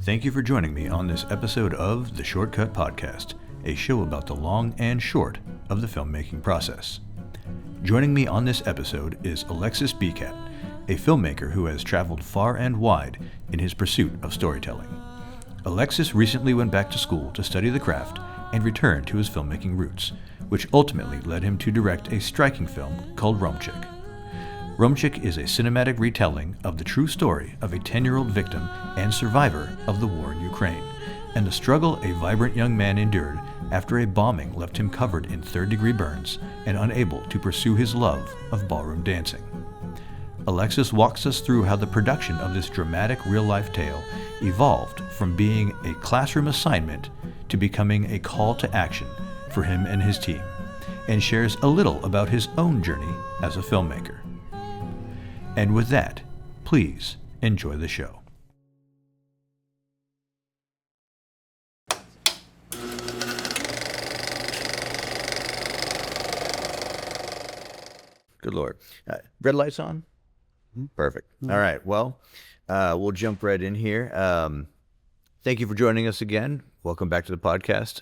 Thank you for joining me on this episode of The Shortcut Podcast, a show about the long and short of the filmmaking process. Joining me on this episode is Alexis Bicât, a filmmaker who has traveled far and wide in his pursuit of storytelling. Alexis recently went back to school to study the craft and returned to his filmmaking roots, which ultimately led him to direct a striking film called Rumchick. Rumchick is a cinematic retelling of the true story of a 10-year-old victim and survivor of the war in Ukraine, and the struggle a vibrant young man endured after a bombing left him covered in third-degree burns and unable to pursue his love of ballroom dancing. Alexis walks us through how the production of this dramatic real-life tale evolved from being a classroom assignment to becoming a call to action for him and his team, and shares a little about his own journey as a filmmaker. And with that, please enjoy the show. Good Lord. Red lights on? Perfect. All right. Well, we'll jump right in here. Thank you for joining us again. Welcome back to the podcast.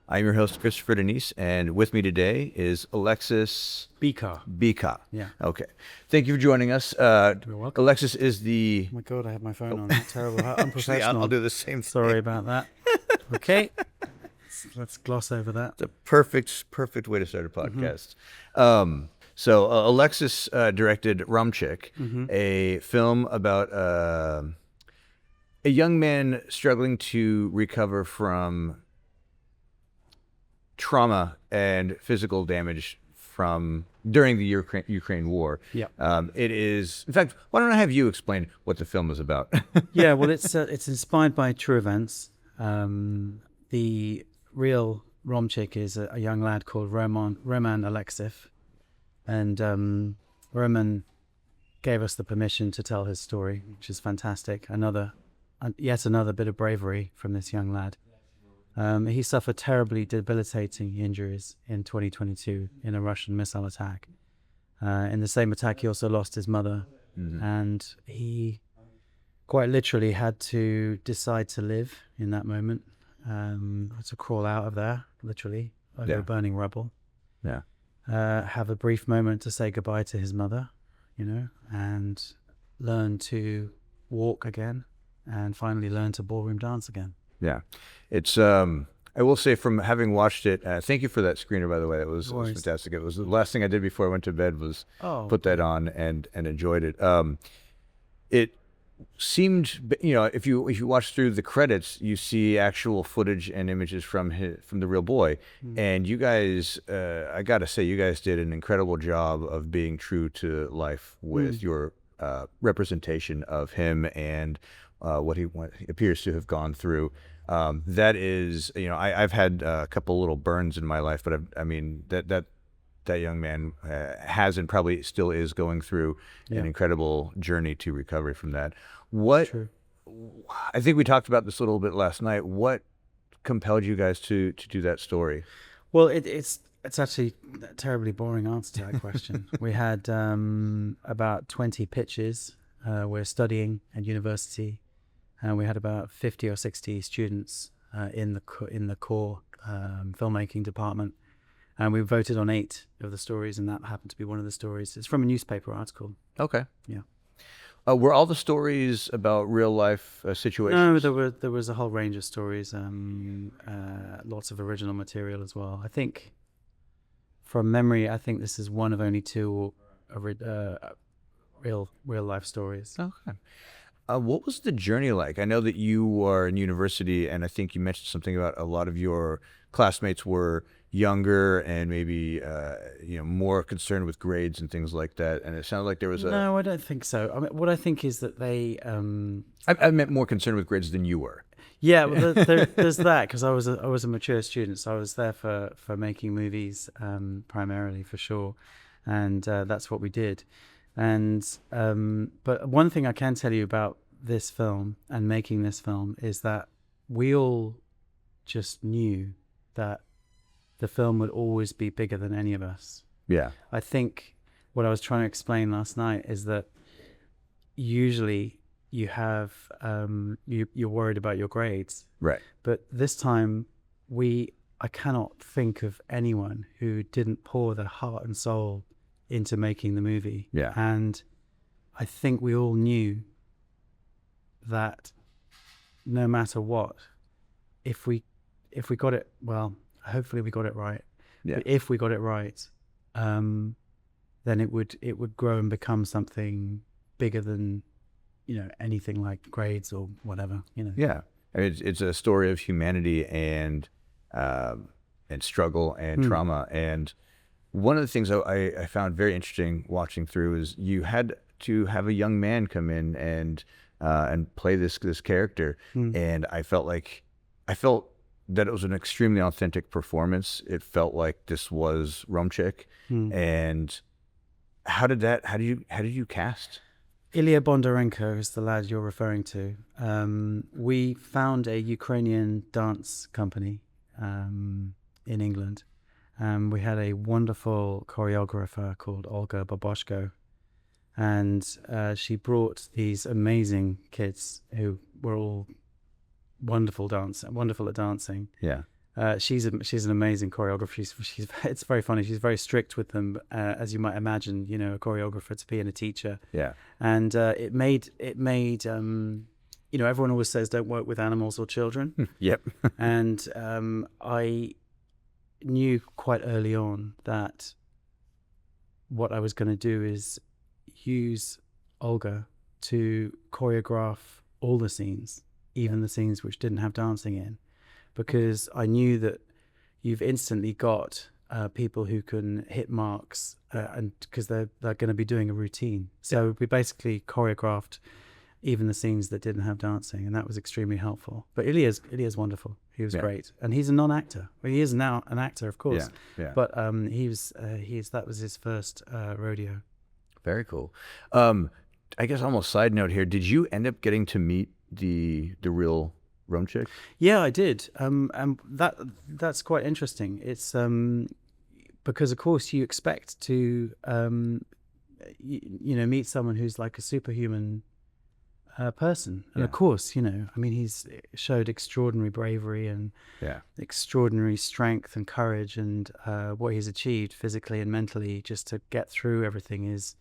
I'm your host, Christopher Denise, and with me today is Alexis Bicât. Yeah. Okay. Thank you for joining us. You're welcome. Alexis is the... Oh my God, I have my phone on. Terrible. Unprofessional. I'll do the same thing. Sorry about that. Okay. Let's gloss over that. It's a perfect way to start a podcast. So Alexis directed Rumchick, a film about a young man struggling to recover from trauma and physical damage from during the Ukraine war. Yeah. It is, in fact, why don't I have you explain what the film is about? Yeah, well, it's inspired by true events. The real Rumchick is a young lad called Roman Alexis, and Roman gave us the permission to tell his story, which is fantastic. Yet another bit of bravery from this young lad. He suffered terribly debilitating injuries in 2022 in a Russian missile attack. In the same attack, he also lost his mother, and he quite literally had to decide to live in that moment, to crawl out of there, literally, over burning rubble. Yeah. Have a brief moment to say goodbye to his mother, and learn to walk again, and finally learn to ballroom dance again. Yeah, it's. I will say, from having watched it, thank you for that screener, by the way. It was fantastic. It was the last thing I did before I went to bed was put that on and enjoyed it. It seemed, if you watch through the credits, you see actual footage and images from the real boy, and you guys, I gotta say, you guys did an incredible job of being true to life with your representation of him and what he appears to have gone through. That is, I've had a couple little burns in my life, but I mean that young man has and probably still is going through an incredible journey to recovery from that. I think we talked about this a little bit last night. What compelled you guys to do that story? Well, it's actually a terribly boring answer to that question. We had about 20 pitches. We're studying at university, and we had about 50 or 60 students in the core filmmaking department, and we voted on 8 of the stories, and that happened to be one of the stories. It's from a newspaper article. Okay. Yeah. Were all the stories about real life situations? No, there was a whole range of stories. Lots of original material as well. I think, from memory, this is one of only 2 real life stories. Okay. What was the journey like? I know that you are in university, and I think you mentioned something about a lot of your classmates were younger and maybe more concerned with grades and things like that. And it sounded like there was No, I don't think so. I mean, what I think is that they I meant more concerned with grades than you were. Yeah, well, there's that, because I was a mature student, so I was there for making movies, primarily, for sure, and that's what we did. And but one thing I can tell you about this film and making this film is that we all just knew that the film would always be bigger than any of us. Yeah. I think what I was trying to explain last night is that usually you have you're worried about your grades, Right. but this time I cannot think of anyone who didn't pour their heart and soul into making the movie. Yeah. And I think we all knew that no matter what, if we got it, well, hopefully we got it right. Yeah. But if we got it right, then it would grow and become something bigger than, anything like grades or whatever. Yeah. I mean, it's a story of humanity and struggle and trauma. And one of the things I found very interesting watching through is you had to have a young man come in and play this character, and I felt that it was an extremely authentic performance. It felt like this was Romchik. And how did you cast? Ilya Bondarenko is the lad you're referring to. We found a Ukrainian dance company in England. We had a wonderful choreographer called Olga Baboshko, and she brought these amazing kids who were all wonderful at dancing. Yeah. She's an amazing choreographer. It's very funny. She's very strict with them, as you might imagine. A choreographer to be and a teacher. Yeah. And it made. Everyone always says don't work with animals or children. Yep. And I knew quite early on that what I was going to do is use Olga to choreograph all the scenes, even the scenes which didn't have dancing in, because I knew that you've instantly got people who can hit marks, and because they're going to be doing a routine. So we basically choreographed even the scenes that didn't have dancing, and that was extremely helpful. But Ilya's wonderful. He was great, and he's a non-actor. Well, he is now an actor, of course. Yeah. But that was his first rodeo. Very cool. I guess almost side note here. Did you end up getting to meet the real Romchik? Yeah, I did. And that's quite interesting. It's because of course you expect to meet someone who's like a superhuman person, and of course he's showed extraordinary bravery and extraordinary strength and courage, and what he's achieved physically and mentally just to get through everything is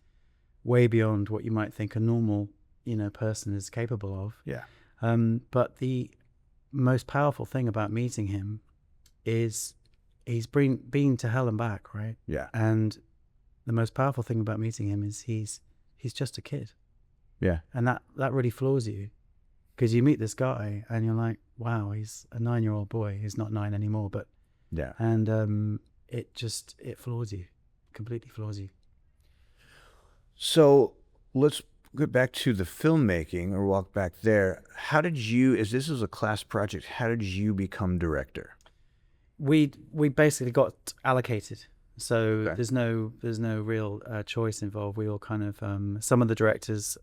way beyond what you might think a normal person is capable of. But the most powerful thing about meeting him is he's been to hell and back, right? And the most powerful thing about meeting him is he's just a kid. And that really floors you, because you meet this guy and you're like, wow, he's a 9-year-old boy. He's not 9 anymore, but and it floors you, completely floors you. So let's get back to the filmmaking, or walk back there. How did you, as this was a class project, how did you become director? We basically got allocated. So there's no real choice involved. We all kind of some of the directors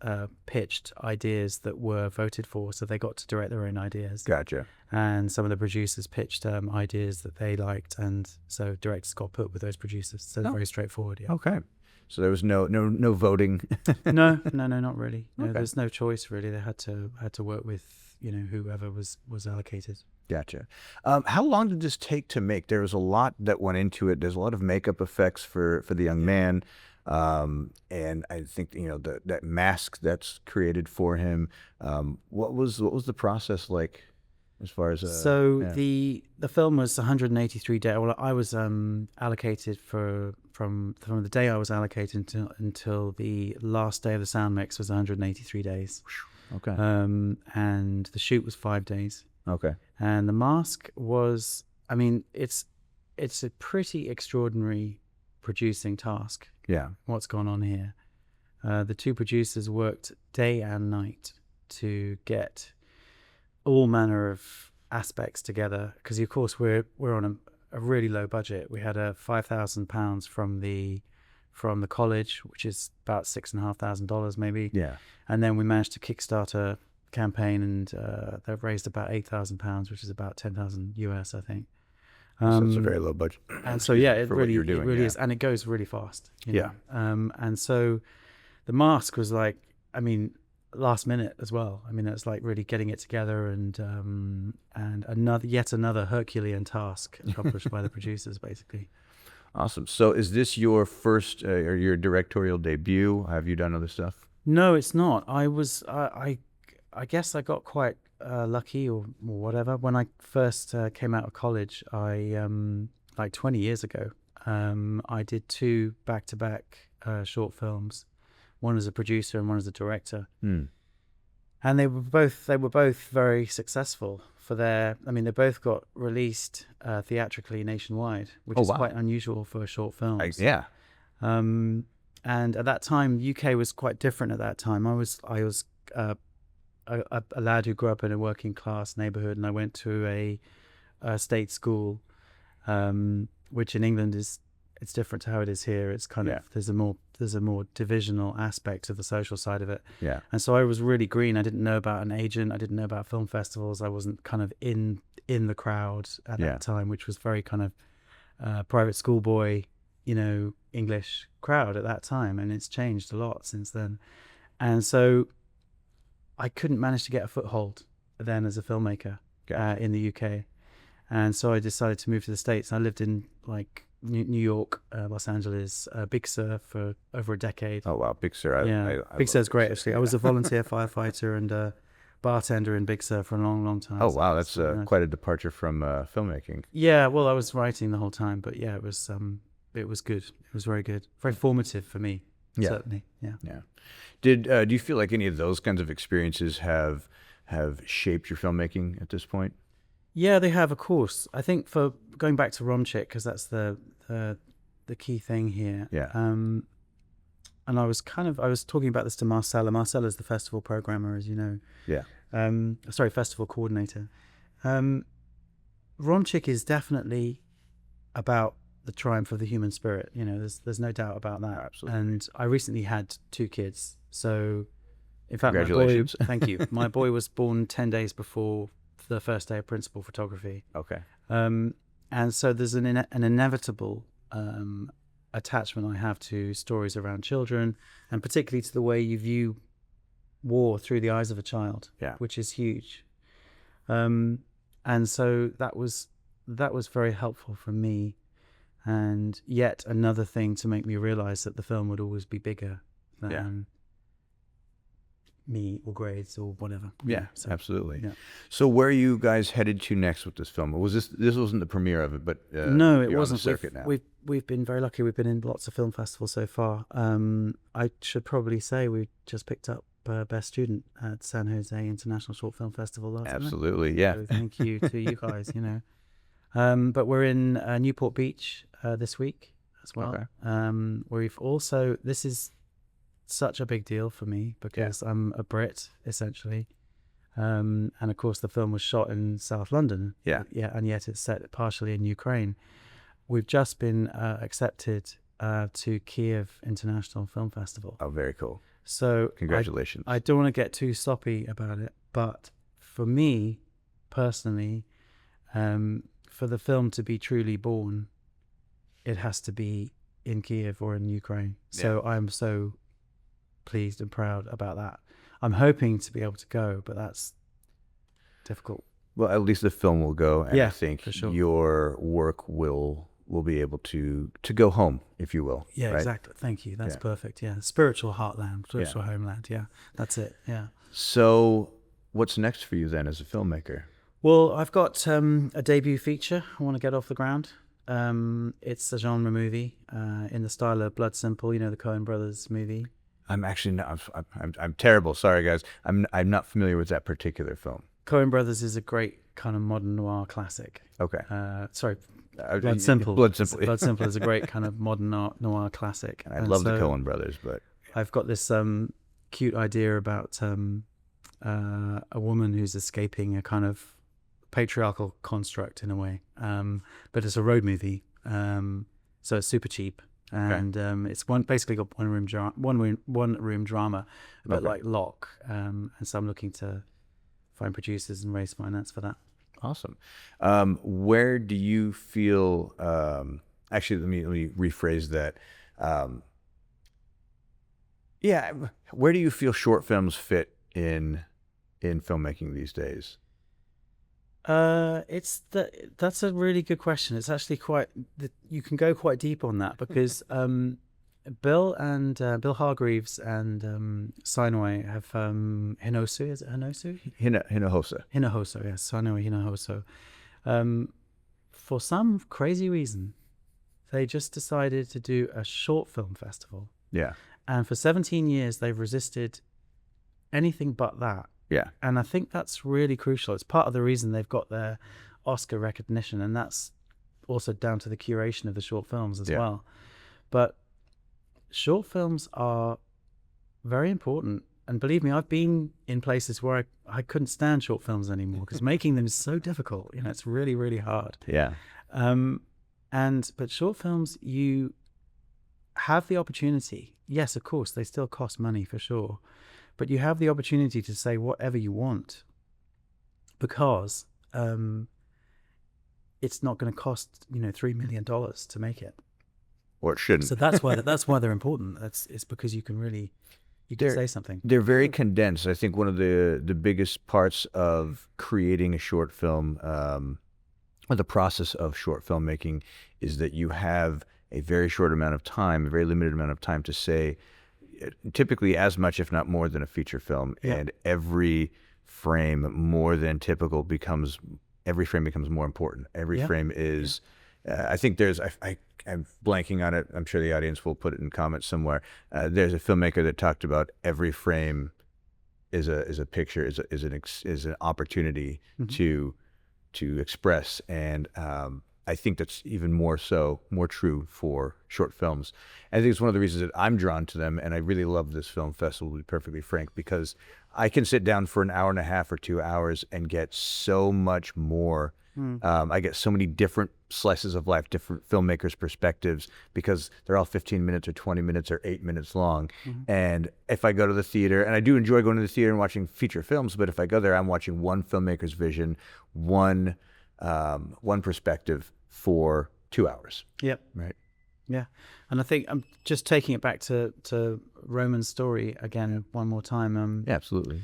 pitched ideas that were voted for, so they got to direct their own ideas. Gotcha. And some of the producers pitched ideas that they liked, and so directors got put with those producers. So it's very straightforward. Yeah. Okay. So there was no voting. No, not really. No, there's no choice really. They had to work with whoever was allocated. Gotcha. How long did this take to make? There was a lot that went into it. There's a lot of makeup effects for the young man, and I think that mask that's created for him. What was the process like, as far as the film was 183 days. Well, I was allocated from the day I was allocated until the last day of the sound mix was 183 days. Okay. And the shoot was 5 days. Okay. And the mask was, it's a pretty extraordinary producing task. Yeah. What's gone on here? The two producers worked day and night to get all manner of aspects together, because of course we're on a really low budget. We had a £5,000 from the college, which is about $6,500 maybe. Yeah. And then we managed to kickstart a campaign, and they've raised about £8,000, which is about 10,000 US, I think. So it's a very low budget. And so yeah, it for really, what you're doing, it really yeah. is, and it goes really fast. Yeah. And so the mask was like, I mean, last minute as well. I mean, it's like really getting it together, and yet another Herculean task accomplished by the producers, basically. Awesome. So is this your first or your directorial debut? Have you done other stuff? No, it's not. I guess I got quite lucky or whatever. When I first came out of college, I like 20 years ago, I did 2 back-to-back short films, one as a producer and one as a director. And they were both very successful for their. I mean, they both got released theatrically nationwide, which is quite unusual for short films. Yeah. And at that time, UK was quite different. At that time, I was a lad who grew up in a working class neighborhood, and I went to a state school, which in England it's different to how it is here. It's kind of there's a more divisional aspect of the social side of it. Yeah. And so I was really green. I didn't know about an agent. I didn't know about film festivals. I wasn't kind of in the crowd at that time, which was very kind of private schoolboy, English crowd at that time. And it's changed a lot since then. And so I couldn't manage to get a foothold then as a filmmaker in the UK. And so I decided to move to the States. I lived in like New York, Los Angeles, Big Sur for over a decade. Oh, wow. Big Sur. Big Sur's great, actually. I was a volunteer firefighter and a bartender in Big Sur for a long, long time. Oh, wow. That's quite a departure from filmmaking. Yeah, well, I was writing the whole time, but yeah, it was good. It was very good. Very formative for me, certainly. Yeah. Yeah. Do you feel like any of those kinds of experiences have shaped your filmmaking at this point? Yeah, they have, of course. I think for going back to Romchik, because that's the key thing here. Yeah. And I was talking about this to Marcella. Marcella is the festival programmer, as you know. Yeah. Festival coordinator. Romchik is definitely about the triumph of the human spirit. There's no doubt about that. Absolutely. And I recently had 2 kids. So, in fact, congratulations. My boy, thank you. My boy was born 10 days before the first day of principal photography. Okay. And so there's an inevitable attachment I have to stories around children, and particularly to the way you view war through the eyes of a child, which is huge. And so that was very helpful for me, and yet another thing to make me realize that the film would always be bigger than me or grades or whatever. Yeah, so, absolutely. Yeah. So where are you guys headed to next with this film? This wasn't the premiere of it, but no, it you're wasn't. On the circuit now. We've been very lucky. We've been in lots of film festivals so far. I should probably say we just picked up Best Student at San Jose International Short Film Festival last night. Absolutely, yeah. So thank you to you guys. But we're in Newport Beach this week as well. Okay. We've also, this is such a big deal for me because I'm a Brit essentially, and of course the film was shot in South London. And yet it's set partially in Ukraine. We've just been accepted to Kiev International Film Festival. Oh, very cool. So congratulations. I don't want to get too soppy about it, but for me personally, for the film to be truly born, it has to be in Kiev or in Ukraine. So I'm so pleased and proud about that. I'm hoping to be able to go, but that's difficult. Well, at least the film will go, and I think for sure. your work will be able to go home, if you will. Yeah, right? exactly. Thank you. That's perfect. Yeah, spiritual heartland, spiritual homeland. Yeah, that's it. Yeah. So, what's next for you then as a filmmaker? Well, I've got a debut feature I want to get off the ground. It's a genre movie in the style of Blood Simple, the Coen brothers movie. I'm actually not. I'm terrible. Sorry, guys. I'm not familiar with that particular film. Coen brothers is a great kind of modern noir classic. Okay. Blood Simple. Blood Simple. Blood Simple is a great kind of modern noir classic. I love the Coen brothers, but I've got this cute idea about a woman who's escaping a kind of patriarchal construct in a way. But it's a road movie, so it's super cheap, and it's basically got one room drama, a bit like Locke. And so I'm looking to find producers and raise finance for that. Awesome. Where do you feel? Actually, let me rephrase that. Where do you feel short films fit in filmmaking these days? That's a really good question. It's actually you can go quite deep on that because Bill Hargreaves and Sinoi have Hinosu. Is it Hinosu? Hinohoso, yes. Sinoi Hinohoso. For some crazy reason, they just decided to do a short film festival. Yeah. And for 17 years, they've resisted anything but that. Yeah. And I think that's really crucial. It's part of the reason they've got their Oscar recognition, and that's also down to the curation of the short films as well. But short films are very important. And believe me, I've been in places where I couldn't stand short films anymore because making them is so difficult. It's really, really hard. Yeah. But short films, you have the opportunity. Yes, of course, they still cost money for sure. But you have the opportunity to say whatever you want because it's not going to cost $3 million to make it, or it shouldn't. So that's why they're important. It's because you can say something. They're very condensed. I think one of the biggest parts of creating a short film, or the process of short filmmaking, is that you have a very short amount of time, a very limited amount of time to say typically as much, if not more, than a feature film. Yeah. And every frame more than typical becomes more important. Every frame is, I think I'm blanking on it. I'm sure the audience will put it in comments somewhere. There's a filmmaker that talked about every frame is a picture, is an opportunity to express. And I think that's even more true for short films. I think it's one of the reasons that I'm drawn to them, and I really love this film festival, to be perfectly frank, because I can sit down for an hour and a half or 2 hours and get so much more. I get so many different slices of life, different filmmakers' perspectives, because they're all 15 minutes or 20 minutes or 8 minutes long. And if I go to the theater, and I do enjoy going to the theater and watching feature films, but if I go there, I'm watching one filmmaker's vision, one perspective for 2 hours. Yep. Right. Yeah. And I think I'm just taking it back to Roman's story again one more time. Yeah, absolutely.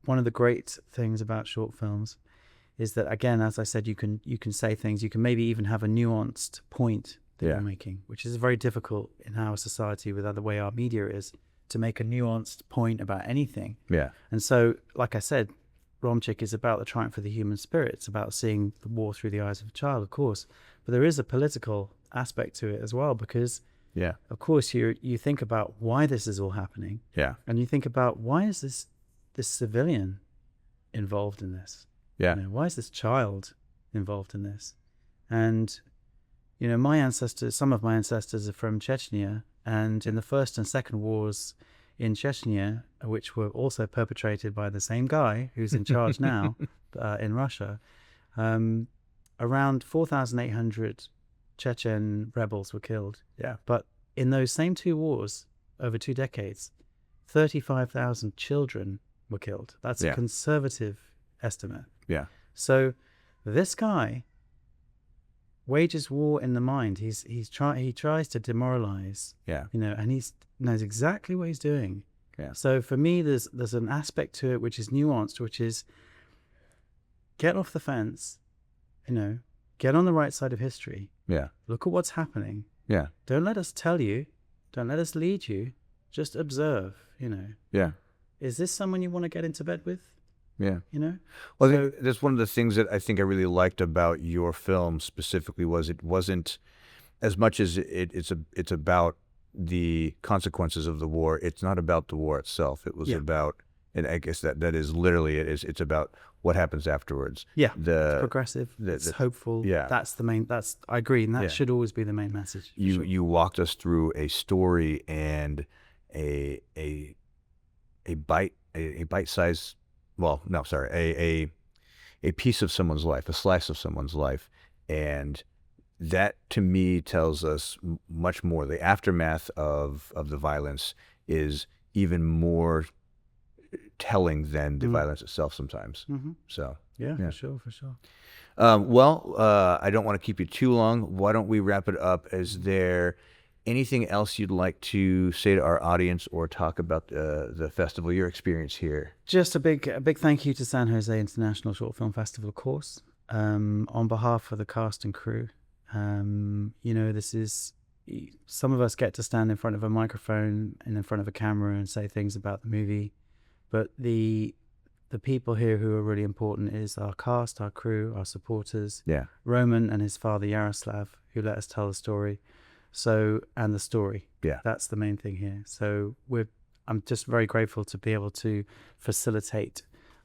One of the great things about short films is that, again, as I said, you can say things, you can maybe even have a nuanced point that you're making, which is very difficult in our society with the way our media is, to make a nuanced point about anything. Yeah. And so, like I said, Romchik is about the triumph of the human spirit. It's about seeing the war through the eyes of a child, of course. But there is a political aspect to it as well, because, of course, you think about why this is all happening. Yeah. And you think about, why is this civilian involved in this? Yeah. Why is this child involved in this? And, some of my ancestors are from Chechnya, and in the first and second wars in Chechnya, which were also perpetrated by the same guy who's in charge now in Russia, around 4,800 Chechen rebels were killed. Yeah. But in those same two wars, over 2 decades, 35,000 children were killed. That's a conservative estimate. Yeah. So this guy wages war in the mind. He tries to demoralize. Yeah. And he knows exactly what he's doing. Yeah. So for me, there's an aspect to it which is nuanced, which is get off the fence, get on the right side of history. Yeah. Look at what's happening. Yeah. Don't let us tell you. Don't let us lead you. Just observe, Yeah. Is this someone you want to get into bed with? Yeah. Well, so, that's one of the things that I think I really liked about your film specifically, was it wasn't as much as it's about the consequences of the war. It's not about the war itself. It was about, and I guess that is literally it is. It's about what happens afterwards. Yeah. It's progressive. It's hopeful. Yeah. That's the main. I agree, and that should always be the main message. You walked us through a story and a bite-sized, well, no, sorry, a piece of someone's life, a slice of someone's life, and that to me tells us much more. The aftermath of the violence is even more telling than the violence itself sometimes. So yeah, for sure. Well, I don't want to keep you too long. Why don't we wrap it up? Is there anything else you'd like to say to our audience or talk about the festival, your experience here? Just a big thank you to San Jose International Short Film Festival, of course, on behalf of the cast and crew. This is, some of us get to stand in front of a microphone and in front of a camera and say things about the movie, but the people here who are really important is our cast, our crew, our supporters. Yeah. Roman and his father Yaroslav, who let us tell the story. And the story. Yeah. That's the main thing here. So I'm just very grateful to be able to facilitate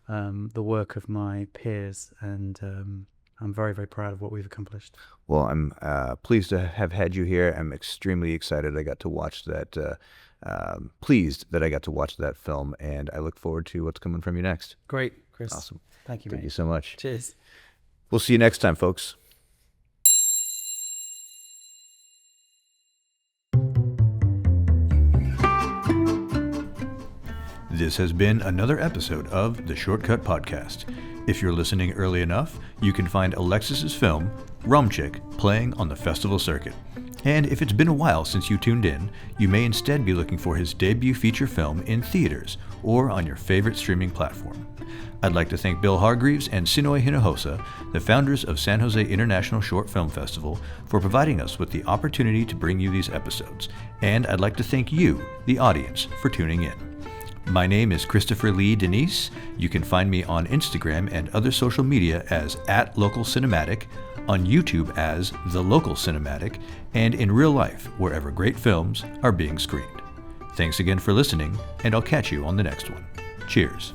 the work of my peers, and I'm very, very proud of what we've accomplished. Well, I'm pleased to have had you here. I'm extremely excited I got to watch that, pleased that I got to watch that film, and I look forward to what's coming from you next. Great, Chris. Awesome. Thank you, Thank mate. you so much. Cheers. We'll see you next time, folks. This has been another episode of the Shortcut Podcast. If you're listening early enough, you can find Alexis's film, Romchick, playing on the festival circuit. And if it's been a while since you tuned in, you may instead be looking for his debut feature film in theaters or on your favorite streaming platform. I'd like to thank Bill Hargreaves and Sinoy Hinojosa, the founders of San Jose International Short Film Festival, for providing us with the opportunity to bring you these episodes. And I'd like to thank you, the audience, for tuning in. My name is Christopher Lee Denise. You can find me on Instagram and other social media as @LocalCinematic, on YouTube as The Local Cinematic, and in real life wherever great films are being screened. Thanks again for listening, and I'll catch you on the next one. Cheers.